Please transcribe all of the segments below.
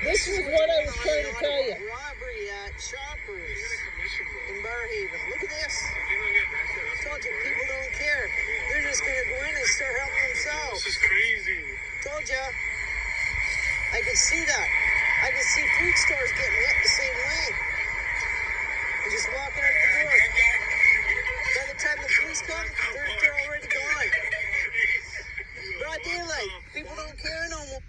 This is what I was trying to tell you. Robbery at Shoppers in Barhaven. Look at this. I told you, people don't care. They're just going to go in and start helping themselves. This is crazy. Told ya. I can see that. I can see food stores getting hit the same way. They're just walking out the door. By the time the police come, they're already gone. Broad daylight. People don't care no more.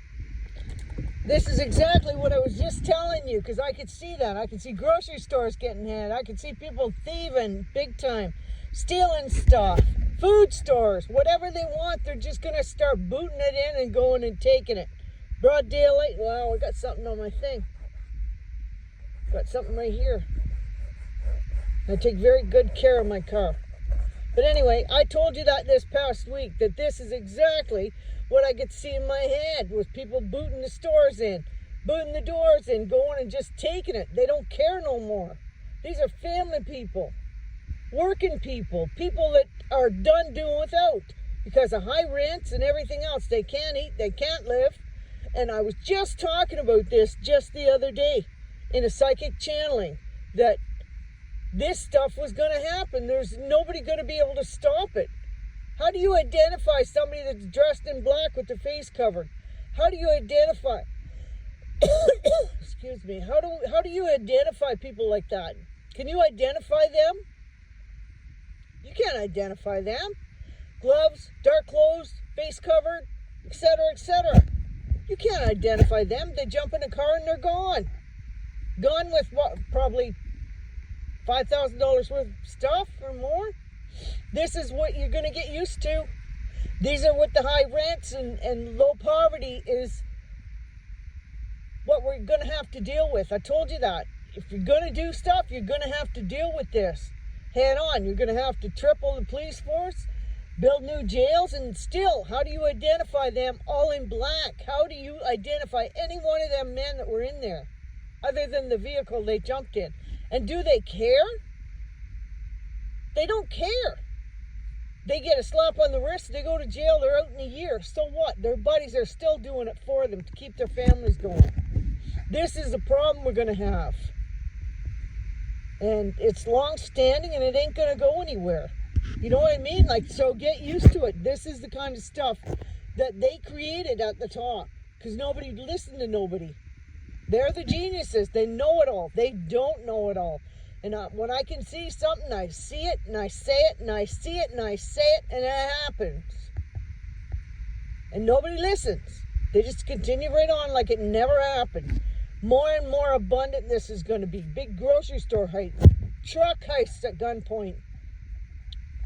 This is exactly what I was just telling you, because I could see that. I could see grocery stores getting hit. I could see people thieving big time, stealing stuff, food stores, whatever they want. They're just going to start booting it in and going and taking it. Broad daylight. Wow, I got something on my thing. Got something right here. I take very good care of my car. But anyway, I told you that this past week, that this is exactly what I could see in my head, was people booting the stores in, booting the doors in, going and just taking it. They don't care no more. These are family people, working people, people that are done doing without because of high rents and everything else. They can't eat, they can't live. And I was just talking about this just the other day in a psychic channeling, that this stuff was going to happen. There's nobody going to be able to stop it. How do you identify somebody that's dressed in black with their face covered? How do you identify? Excuse me. How do you identify people like that? Can you identify them? You can't identify them. Gloves, dark clothes, face covered, etc., etc. You can't identify them. They jump in a car and they're gone. Gone with what? Probably $5,000 worth of stuff or more. This is what you're going to get used to. These are what the high rents and low poverty is, what we're going to have to deal with. I told you that. If you're going to do stuff, you're going to have to deal with this head on. You're going to have to triple the police force, build new jails, and still, how do you identify them all in black? How do you identify any one of them men that were in there, other than the vehicle they jumped in? And do they care? They don't care. They get a slap on the wrist, they go to jail, they're out in a year. So what? Their buddies are still doing it for them to keep their families going. This is the problem we're going to have. And it's long-standing and it ain't going to go anywhere. You know what I mean? Like, so get used to it. This is the kind of stuff that they created at the top, because nobody listened to nobody. They're the geniuses. They know it all. They don't know it all. And when I can see something, I see it, and I say it, and I see it, and I say it, and it happens. And nobody listens. They just continue right on like it never happened. More and more abundant this is going to be. Big grocery store heists, truck heists at gunpoint,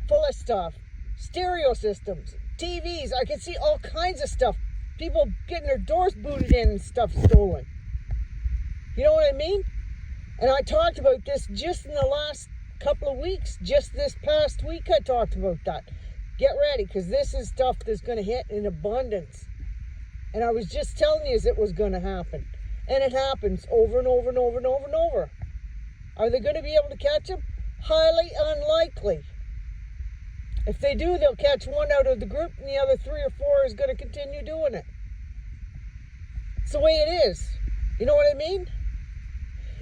full of stuff, stereo systems, TVs. I can see all kinds of stuff. People getting their doors booted in and stuff stolen. You know what I mean? And I talked about this just in the last couple of weeks. Just this past week I talked about that. Get ready, because this is stuff that's going to hit in abundance. And I was just telling you it was going to happen. And it happens over and over and over and over and over. Are they going to be able to catch them? Highly unlikely. If they do, they'll catch one out of the group, and the other 3 or 4 is going to continue doing it. It's the way it is. You know what I mean?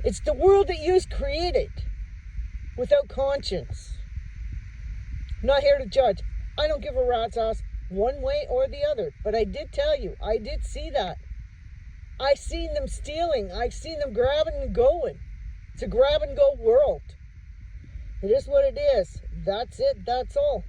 It's the world that you created without conscience. I'm not here to judge. I don't give a rat's ass one way or the other. But I did tell you, I did see that. I seen them stealing. I seen them grabbing and going. It's a grab and go world. It is what it is. That's it. That's all.